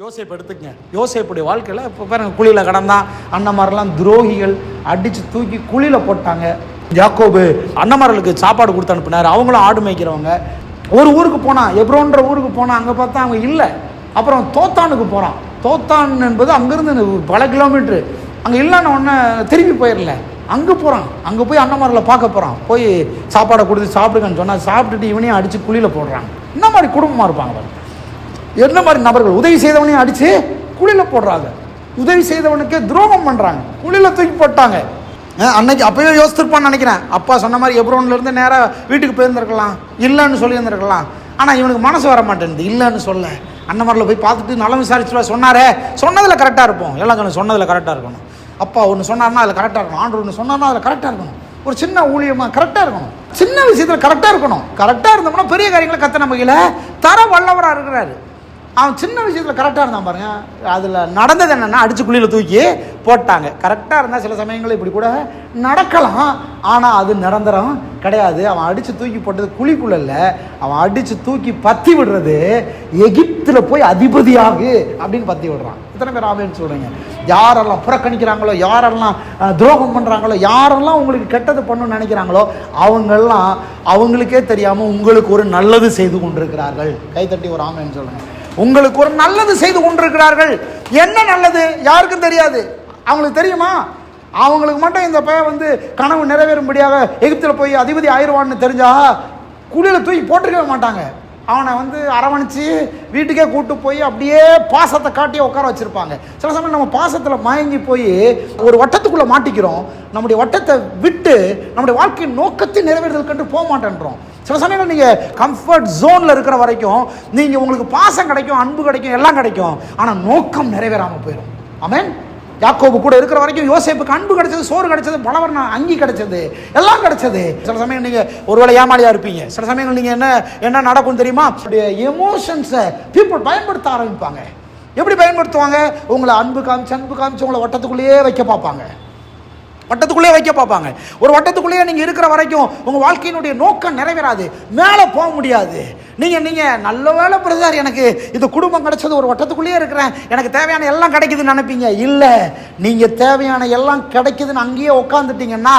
யோசேப்பு எடுத்துக்கங்க. யோசேப்புடைய வாழ்க்கையில் இப்போ பாருங்க, குழியில் கடந்தான். அண்ணன்மாரெல்லாம் துரோகிகள் அடித்து தூக்கி குழியில் போட்டாங்க. யாக்கோபு அண்ணன்மார்களுக்கு சாப்பாடு கொடுத்து அனுப்பினார். அவங்களும் ஆடு மேய்க்கிறவங்க. ஒரு ஊருக்கு போனான், எப்ரோன்ற ஊருக்கு போனான். அங்கே பார்த்தா அவங்க இல்லை. அப்புறம் தோத்தானுக்கு போகிறான். தோத்தான் என்பது அங்கேருந்து பல கிலோமீட்ரு. அங்கே இல்லைன்னு ஒன்று திரும்பி போயிடல, அங்கே போகிறான். அங்கே போய் அண்ணன்மார்களை பார்க்க போகிறான். போய் சாப்பாடை கொடுத்து சாப்பிடுங்கன்னு சொன்னால் சாப்பிட்டுட்டு இவனையும் அடித்து குழியில் போடுறாங்க. இந்த மாதிரி குடும்பமாக இருப்பாங்க. என்ன மாதிரி நபர்கள் உதவி செய்தவனையும் அடித்து குழியில் போடுறாங்க. உதவி செய்தவனுக்கே துரோகம் பண்ணுறாங்க, குழியில் தூக்கி போட்டாங்க. அன்னைக்கு அப்போயே யோசிச்சிருப்பான்னு நினைக்கிறேன். அப்பா சொன்ன மாதிரி எப்ரோன்லேருந்து நேராக வீட்டுக்கு போயிருந்துருக்கலாம், இல்லைன்னு சொல்லியிருந்துருக்கலாம். ஆனால் இவனுக்கு மனசு வர மாட்டேங்குது இல்லைன்னு சொல்ல. அண்ணன்மாரில் போய் பார்த்துட்டு நலம் விசாரிச்சுவா சொன்னாரே, சொன்னதில் கரெக்டாக இருப்போம். எல்லாம் சொன்னதில் கரெக்டாக இருக்கணும். அப்பா ஒன்று சொன்னார்னா அதில் கரெக்டாக இருக்கணும். ஆண்டு ஒன்று சொன்னார்னா அதில் கரெக்டாக இருக்கணும். ஒரு சின்ன ஊழியமாக கரெக்டாக இருக்கணும். சின்ன விஷயத்தில் கரெக்டாக இருக்கணும். கரெக்டாக இருந்தோம்னா பெரிய காரியங்களை கத்த நமக்கு தர வல்லவராக இருக்கிறாரு. அவன் சின்ன விஷயத்தில் கரெக்டாக இருந்தான் பாருங்க. அதில் நடந்தது என்னென்னா அடித்து குழியில் தூக்கி போட்டாங்க. கரெக்டாக இருந்தால் சில சமயங்களில் இப்படி கூட நடக்கலாம். ஆனால் அது நிரந்தரம் கிடையாது. அவன் அடித்து தூக்கி போட்டது குழிக்குள்ள இல்லை, அவன் அடித்து தூக்கி பற்றி விடுறது எகிப்தில் போய் அதிபதியாகு அப்படின்னு பற்றி விடுறான். இத்தனை பேர் ஆமேன்னு சொல்கிறீங்க? யாரெல்லாம் புறக்கணிக்கிறாங்களோ, யாரெல்லாம் துரோகம் பண்ணுறாங்களோ, யாரெல்லாம் உங்களுக்கு கெட்டது பண்ணணும்னு நினைக்கிறாங்களோ, அவங்கெல்லாம் அவங்களுக்கே தெரியாமல் உங்களுக்கு ஒரு நல்லது செய்து கொண்டிருக்கிறார்கள். கைத்தட்டி ஒரு ஆமேன்னு சொல்லுங்கள். உங்களுக்கு ஒரு நல்லது செய்து கொண்டிருக்கிறார்கள். என்ன நல்லது யாருக்கும் தெரியாது. அவங்களுக்கு தெரியுமா? அவங்களுக்கு மட்டும் இந்த பையன் கனவு நிறைவேறும்படியாக எகிப்தில் போய் அதிபதி ஆயிடுவான்னு தெரிஞ்சா குழியில் தூக்கி போட்டிருக்கவே மாட்டாங்க. அவனை அரவணைச்சு வீட்டுக்கே கூட்டு போய் அப்படியே பாசத்தை காட்டியே உட்கார வச்சுருப்பாங்க. சில சமயம் நம்ம பாசத்தில் மயங்கி போய் ஒரு வட்டத்துக்குள்ளே மாட்டிக்கிறோம். நம்முடைய வட்டத்தை விட்டு நம்முடைய வாழ்க்கையின் நோக்கத்தை நிறைவேறுதலுக்கு போக மாட்டேன்றோம். சில சமயங்கள் நீங்கள் கம்ஃபர்ட் ஜோனில் இருக்கிற வரைக்கும் நீங்கள் உங்களுக்கு பாசம் கிடைக்கும், அன்பு கிடைக்கும், எல்லாம் கிடைக்கும். ஆனால் நோக்கம் நிறைவேறாமல் போயிடும். ஆமென். யாக்கோபு கூட இருக்கிற வரைக்கும் யோசேப்புக்கு அன்பு கிடைச்சது, சோறு கிடைச்சது, பலவர்ண அங்கி கிடைச்சது, எல்லாம் கிடைச்சது. சில சமயம் நீங்கள் ஒருவேளை ஏமாளியாக இருப்பீங்க. சில சமயங்கள் நீங்கள் என்ன நடக்கும் தெரியுமா? எமோஷன்ஸை பீப்புள் பயன்படுத்த ஆரம்பிப்பாங்க. எப்படி பயன்படுத்துவாங்க? உங்களை அன்பு காமிச்சு உங்களை வட்டத்துக்குள்ளேயே வைக்க பார்ப்பாங்க. ஒரு வட்டத்துக்குள்ளேயே நீங்கள் இருக்கிற வரைக்கும் உங்கள் வாழ்க்கையினுடைய நோக்கம் நிறைவேறாது, மேலே போக முடியாது. நீங்கள் நல்ல வேலை பிரதர், எனக்கு இது குடும்பம் கிடைச்சது, ஒரு வட்டத்துக்குள்ளேயே இருக்கிறேன், எனக்கு தேவையான எல்லாம் கிடைக்குதுன்னு நினைப்பீங்க. இல்லை, நீங்கள் தேவையான எல்லாம் கிடைக்குதுன்னு அங்கேயே உட்காந்துட்டீங்கன்னா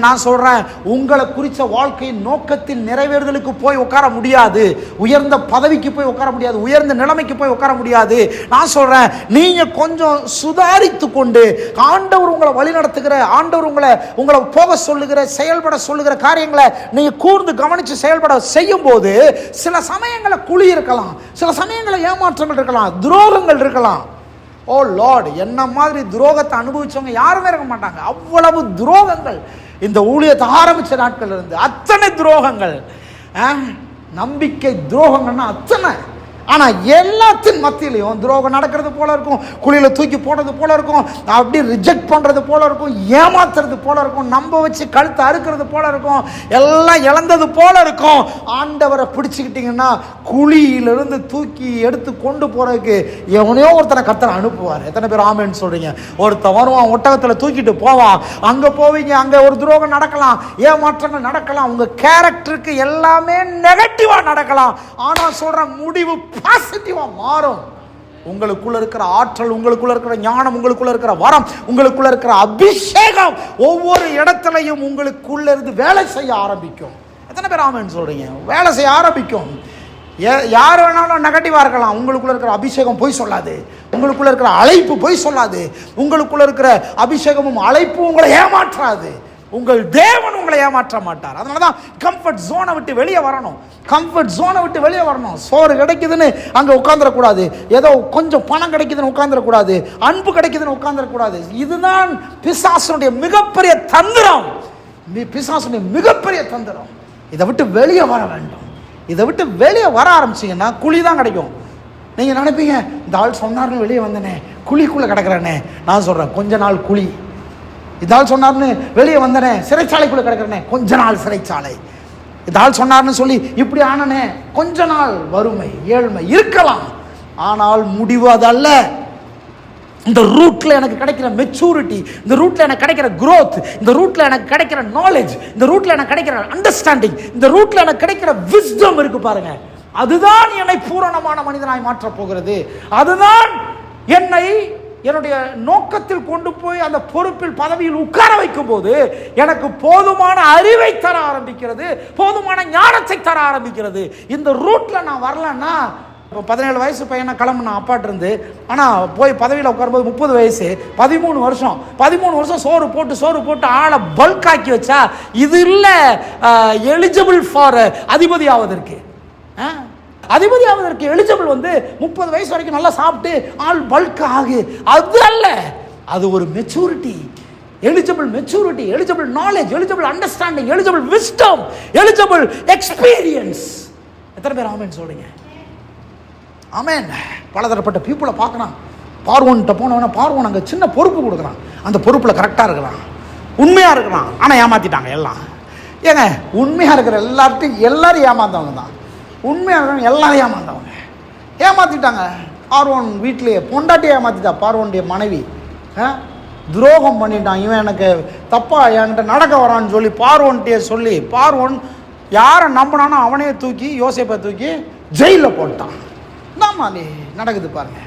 நான் சொல்கிறேன், உங்களை குறித்த வாழ்க்கையின் நோக்கத்தின் நிறைவேறுதலுக்கு போய் உட்கார முடியாது, உயர்ந்த பதவிக்கு போய் உட்கார முடியாது, உயர்ந்த நிலைமைக்கு போய் உட்கார முடியாது. நான் சொல்கிறேன், நீங்கள் கொஞ்சம் சுதாரித்து கொண்டு ஆண்டவர் உங்களை வழி நடத்துகிற, ஆண்டவர் உங்களை போக சொல்லுகிற, செயல்பட சொல்லுகிற காரியங்களை நீங்க கூர்ந்து கவனிச்சு செயல்பட செய்யும் போது சில சமயங்களை குழி இருக்கலாம், சில சமயங்களை ஏமாற்றங்கள் இருக்கலாம், துரோகங்கள் இருக்கலாம். ஓ லார்ட், என்ன மாதிரி துரோகத்தை அனுபவிச்சவங்க யாருமே இருக்க மாட்டாங்க. அவ்வளவு துரோகங்கள் இந்த ஊழியத்தை ஆரம்பிச்ச நாட்கள் இருந்து அத்தனை துரோகங்கள், நம்பிக்கை துரோகங்கள்னா அத்தனை. ஆனால் எல்லாத்தின் மத்தியிலையும் துரோகம் நடக்கிறது போல இருக்கும், குழியில் தூக்கி போடுறது போல இருக்கும், அப்படி ரிஜெக்ட் பண்ணுறது போல இருக்கும், ஏமாத்துறது போல இருக்கும், நம்ப வச்சு கழுத்தை அறுக்கிறது போல இருக்கும், எல்லாம் இழந்தது போல இருக்கும். ஆண்டவரை பிடிச்சிக்கிட்டிங்கன்னா குழியிலிருந்து தூக்கி எடுத்து கொண்டு போகிறதுக்கு எவனையோ ஒருத்தனை கர்த்தர் அனுப்புவார். எத்தனை பேர் ஆமேன்னு சொல்கிறீங்க? ஒருத்தன் வருவான், ஒட்டகத்தில் தூக்கிட்டு போவான். அங்கே போவீங்க, அங்கே ஒரு துரோகம் நடக்கலாம், ஏமாற்றங்கள் நடக்கலாம், உங்கள் கேரக்டருக்கு எல்லாமே நெகட்டிவாக நடக்கலாம். ஆனால் சொல்கிற முடிவு பாசிட்டிவா மாறும். உங்களுக்குள்ள இருக்கிற ஆற்றல், உங்களுக்குள்ள இருக்கிற ஞானம், உங்களுக்குள்ள இருக்கிற வரம், உங்களுக்குள்ள இருக்கிற அபிஷேகம் ஒவ்வொரு இடத்துலையும் உங்களுக்குள்ள இருந்து வேலை செய்ய ஆரம்பிக்கும். எத்தனை பேர் ஆமென் சொல்றீங்க? வேலை செய்ய ஆரம்பிக்கும். யார் வேணாலும் நெகட்டிவா இருக்கலாம், உங்களுக்குள்ள இருக்கிற அபிஷேகம் போய் சொல்லாது, உங்களுக்குள்ள இருக்கிற அழைப்பு போய் சொல்லாது, உங்களுக்குள்ள இருக்கிற அபிஷேகமும் அழைப்பும் உங்களை ஏமாற்றாது. உங்கள் தேவன் உங்களை ஏமாற்ற மாட்டார். அதனாலதான் கம்ஃபர்ட் ஜோனை விட்டு வெளியே வரணும். சோறு கிடைக்குதுன்னு அங்க உட்கார்ந்துடக்கூடாது, ஏதோ கொஞ்சம் பணம் கிடைக்குதுன்னு உட்கார்ந்துடக்கூடாது, அன்பு கிடைக்குதுன்னு உட்கார்ந்துடக்கூடாது. இதுதான் பிசாசுடைய மிகப்பெரிய தந்திரம். இதை விட்டு வெளியே வர வேண்டும். இதை விட்டு வெளியே வர ஆரம்பிச்சீங்கன்னா குழி தான் கிடைக்கும். நீங்க நினைப்பீங்க, இந்த ஆள் சொன்னார்னு வெளியே வந்தனே, குழிக்குள்ள கிடக்கிறேனே. நான் சொல்றேன், கொஞ்ச நாள் குழி. இதால் சொன்னார்னு வெளியே வந்தனே, சிறைச்சாலைக்குள்ள கிடக்கிறனே, கொஞ்ச நாள் சிறைச்சாலை. இதால் சொன்னார்னு சொல்லி இப்படி ஆனனே, கொஞ்ச நாள் வறுமை, ஏழ்மை இருக்கலாம். ஆனால் முடிவு அதல்ல. இந்த ரூட்ல எனக்கு கிடைக்கிற மெச்சூரிட்டி, இந்த ரூட்ல எனக்கு கிடைக்கிற growth, இந்த ரூட்ல எனக்கு கிடைக்கிற நாலேஜ், இந்த ரூட்ல எனக்கு கிடைக்கிற அண்டர்ஸ்டாண்டிங், இந்த ரூட்ல எனக்கு கிடைக்கிற விஸ்டம் இருக்கு பாருங்க, அதுதான் என்னை பூரணமான மனிதனாய் மாற்றப் போகிறது. அதுதான் என்னை என்னுடைய நோக்கத்தில் கொண்டு போய் அந்த பொறுப்பில் பதவியில் உட்கார வைக்கும் போது எனக்கு போதுமான அறிவை தர ஆரம்பிக்கிறது, போதுமான ஞானத்தை தர ஆரம்பிக்கிறது. இந்த ரூட்ல நான் வரலன்னா, இப்போ 17 வயசு பையனை கிளம்புனா அப்பாட்டு இருந்து, ஆனால் போய் பதவியில் உட்காரும்போது 30 வயசு, 13 வருஷம் சோறு போட்டு ஆளை பல்க் ஆக்கி வச்சா இது இல்லை எலிஜிபிள் ஃபார் அதிபதி ஆவதற்கு. அதிபதி ஆவதற்கு எலிஜிபிள் 30 வயசு வரைக்கும் நல்லா சாப்பிட்டு ஆள் பல்க் ஆகு, அது அல்ல. அது ஒரு maturity, eligible maturity, eligible knowledge, eligible understanding, eligible wisdom, eligible experience. எத்தனை பேர் ஆமென் சொல்றீங்க? ஆமென். பலதரப்பட்ட பீப்புளை பார்க்கலாம். பார்வோன்கிட்ட போனவன பார்வோன் அங்கே சின்ன பொறுப்பு கொடுக்குறான், அந்த பொறுப்பில் கரெக்டாக இருக்கிறான், உண்மையாக இருக்கிறான். ஆனால் ஏமாற்றிட்டாங்க எல்லாம். ஏங்க, உண்மையாக இருக்கிற எல்லாரும் ஏமாந்தவங்க தான். உண்மையாக இருக்கிறவங்க எல்லாரும் ஏமாற்றிட்டாங்க. பார்வோன் வீட்டிலேயே பொண்டாட்டி ஏமாற்றிட்டா, பார்வோனுடைய மனைவி துரோகம் பண்ணிட்டான். இவன் எனக்கு தப்பா என்கிட்ட நடக்க வரான்னு சொல்லி பார்வோன்கிட்டே சொல்லி, பார்வோன் யாரை நம்பினானோ அவனையே தூக்கி, யோசேப்பை தூக்கி ஜெயிலில் போட்டான். நாம நடக்குது பாருங்க.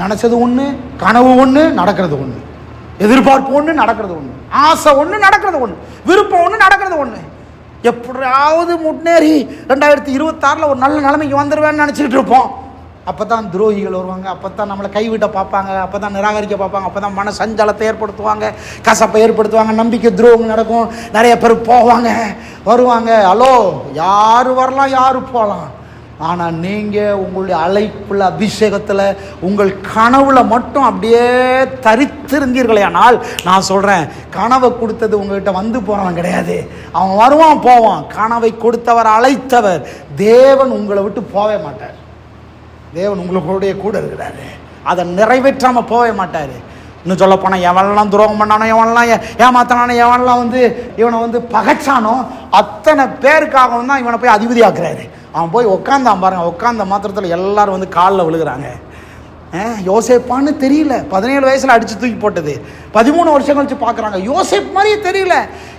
நினைச்சது ஒன்று, கனவு ஒன்று, நடக்கிறது ஒன்று, எதிர்பார்ப்பு ஒன்று, நடக்கிறது ஒன்று, ஆசை ஒன்று, நடக்கிறது ஒன்று, விருப்பம் ஒன்று, நடக்கிறது ஒன்று. எப்படியாவது முன்னேறி 2026 ஒரு நல்ல நிலைமைக்கு வந்துடுவேன்னு நினச்சிக்கிட்டு இருப்போம். அப்போ தான் துரோகிகள் வருவாங்க, அப்போ தான் நம்மளை கைவிட்ட பார்ப்பாங்க, அப்போ தான் நிராகரிக்க பார்ப்பாங்க, அப்போ தான் மன சஞ்சலத்தை ஏற்படுத்துவாங்க, கசப்பை ஏற்படுத்துவாங்க, நம்பிக்கை துரோகம் நடக்கும், நிறைய பேர் போவாங்க வருவாங்க. ஹலோ, யார் வரலாம், யார் போகலாம். ஆனால் நீங்கள் உங்களுடைய அழைப்புல, அபிஷேகத்தில், உங்கள் கனவுல மட்டும் அப்படியே தரித்திருந்தீர்களே ஆனால், நான் சொல்கிறேன், கனவை கொடுத்தது உங்கள்கிட்ட வந்து போகிறவன் கிடையாது. அவன் வருவான் போவான். கனவை கொடுத்தவர், அழைத்தவர் தேவன் உங்களை விட்டு போவே மாட்டார். தேவன் உங்களுடைய கூட இருக்கிறாரு. அதை நிறைவேற்றாமல் போவே மாட்டார். இன்னும் சொல்ல போனால், எவனெல்லாம் துரோகம் பண்ணானோ, எவனெல்லாம் ஏமாத்தானோ, எவனெல்லாம் இவனை பகைச்சானோ, அத்தனை பேருக்காகவும் தான் இவனை போய் அதிபதி ஆக்குறாரு. அவன் போய் உட்காந்தான் பாருங்க. உட்காந்த மாத்திரத்தில் எல்லாரும் காலில் விழுகிறாங்க. யோசேப்பான்னு தெரியல. 17 வயசில் அடித்து தூக்கி போட்டது 13 வருஷம் கழிச்சு பார்க்குறாங்க, யோசேப் மாதிரியே தெரியல.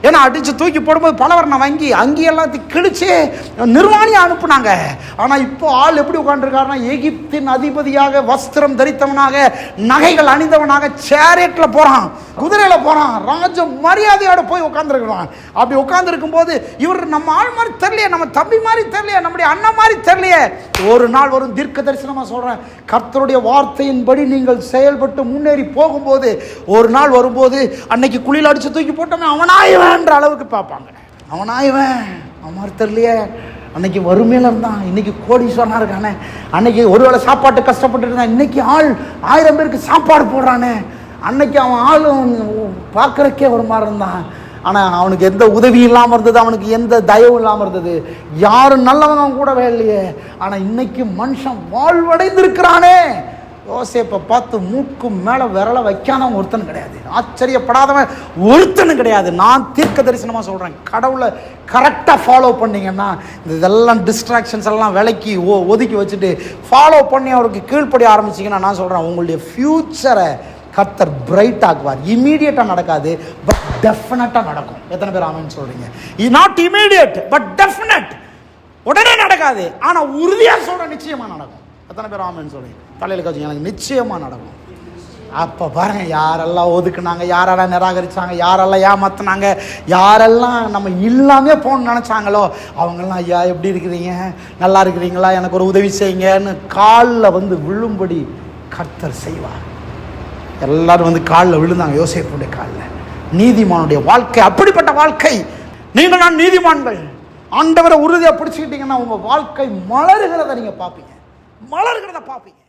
ஏன்னா அடித்து தூக்கி போடும்போது பலவர்ண வங்கி அங்கி எல்லாத்தையும் கிழிச்சு நிர்வாணியை அனுப்புனாங்க. ஆனால் இப்போ ஆள் எப்படி உட்காந்துருக்காருன்னா, எகிப்தின் அதிபதியாக, வஸ்திரம் தரித்தவனாக, நகைகள் அணிந்தவனாக, சேரேட்டில் போகிறான், குதிரையில் போகிறான், ராஜ மரியாதையோட போய் உட்காந்துருக்கிறான். அப்படி உட்காந்துருக்கும் போது இவர் நம்ம ஆள் மாதிரி தெரியலையே, நம்ம தம்பி மாதிரி தெரியலையே, நம்முடைய அண்ணன் மாதிரி தெரியலையே. ஒரு நாள் வரும், தீர்க்க தரிசனமாக சொல்கிறேன், கர்த்தருடைய வார்த்தையின்படி நீங்கள் செயல்பட்டு முன்னேறி போகும்போது ஒரு நாள் வரும்போது, அன்னைக்கு குளியில் அடிச்சு தூக்கி போட்டோமே அவனாயவன்ற அளவுக்கு பார்ப்பாங்க. அவனாயவன் அவன் தெரியலையே, அன்னைக்கு வறுமையில இருந்தான், இன்னைக்கு கோடீஸ்வரனா இருக்கானே, அன்னைக்கு ஒருவேளை சாப்பாட்டு கஷ்டப்பட்டு இருந்தான், இன்னைக்கு ஆள் 1000 பேருக்கு சாப்பாடு போடுறானே, அன்னைக்கு அவன் ஆளும் பார்க்கறக்கே ஒரு மாதிரி இருந்தான், ஆனால் அவனுக்கு எந்த உதவி இல்லாமல் இருந்தது, அவனுக்கு எந்த தயவும் இல்லாமல் இருந்தது, யாரும் நல்லவங்க கூடவே இல்லையே. ஆனால் இன்னைக்கு மனுஷன் வாழ்வடைந்திருக்கிறானே. யோசேப்பை பார்த்து மூக்கு மேலே விரலை வைக்காதவன் ஒருத்தன் கிடையாது, ஆச்சரியப்படாதவன் ஒருத்தனும் கிடையாது. நான் தீர்க்க தரிசனமாக சொல்கிறேன், கடவுளை கரெக்டாக ஃபாலோ பண்ணிங்கன்னா, இதெல்லாம் டிஸ்ட்ராக்ஷன்ஸ் எல்லாம் விலக்கி ஒதுக்கி வச்சுட்டு ஃபாலோ பண்ணி அவருக்கு கீழ்ப்படி ஆரம்பிச்சிங்கன்னா, நான் சொல்கிறேன், உங்களுடைய ஃப்யூச்சரை கர்த்தர் பிரைட் ஆக்குவார். இமீடியட்டாக நடக்காது, பட் டெஃபினட்டாக நடக்கும். எத்தனை பேர் ஆமென் சொல்கிறீங்க? Not immediate but definite. உடனே நடக்காது, ஆனால் உறுதியாக சொல்கிற நிச்சயமாக நடக்கும். எத்தனை பேர் ஆமென் சொல்கிறீங்க? தலையில் கட்சி எனக்கு நிச்சயமாக நடக்கும். அப்போ பாருங்கள், யாரெல்லாம் ஒதுக்குனாங்க, யாரெல்லாம் நிராகரித்தாங்க, யாரெல்லாம் ஏமாத்தினாங்க, யாரெல்லாம் நம்ம இல்லாமே போகணும்னு நினச்சாங்களோ அவங்கெல்லாம், ஐயா எப்படி இருக்கிறீங்க, நல்லா இருக்கிறீங்களா, எனக்கு ஒரு உதவி செய்யுங்கன்னு காலில் விழும்படி கர்த்தர் செய்வார். எல்லாரும் காலில் விழுந்தாங்க, யோசேப்புடைய காலில். நீதிமானுடைய வாழ்க்கை அப்படிப்பட்ட வாழ்க்கை. நீங்கள் நான் நீதிமான்கள், ஆண்டவரை உறுதியாக பிடிச்சிக்கிட்டீங்கன்னா உங்கள் வாழ்க்கை மலருகிறத நீங்கள் பார்ப்பீங்க, மலர்கிறத பார்ப்பீங்க.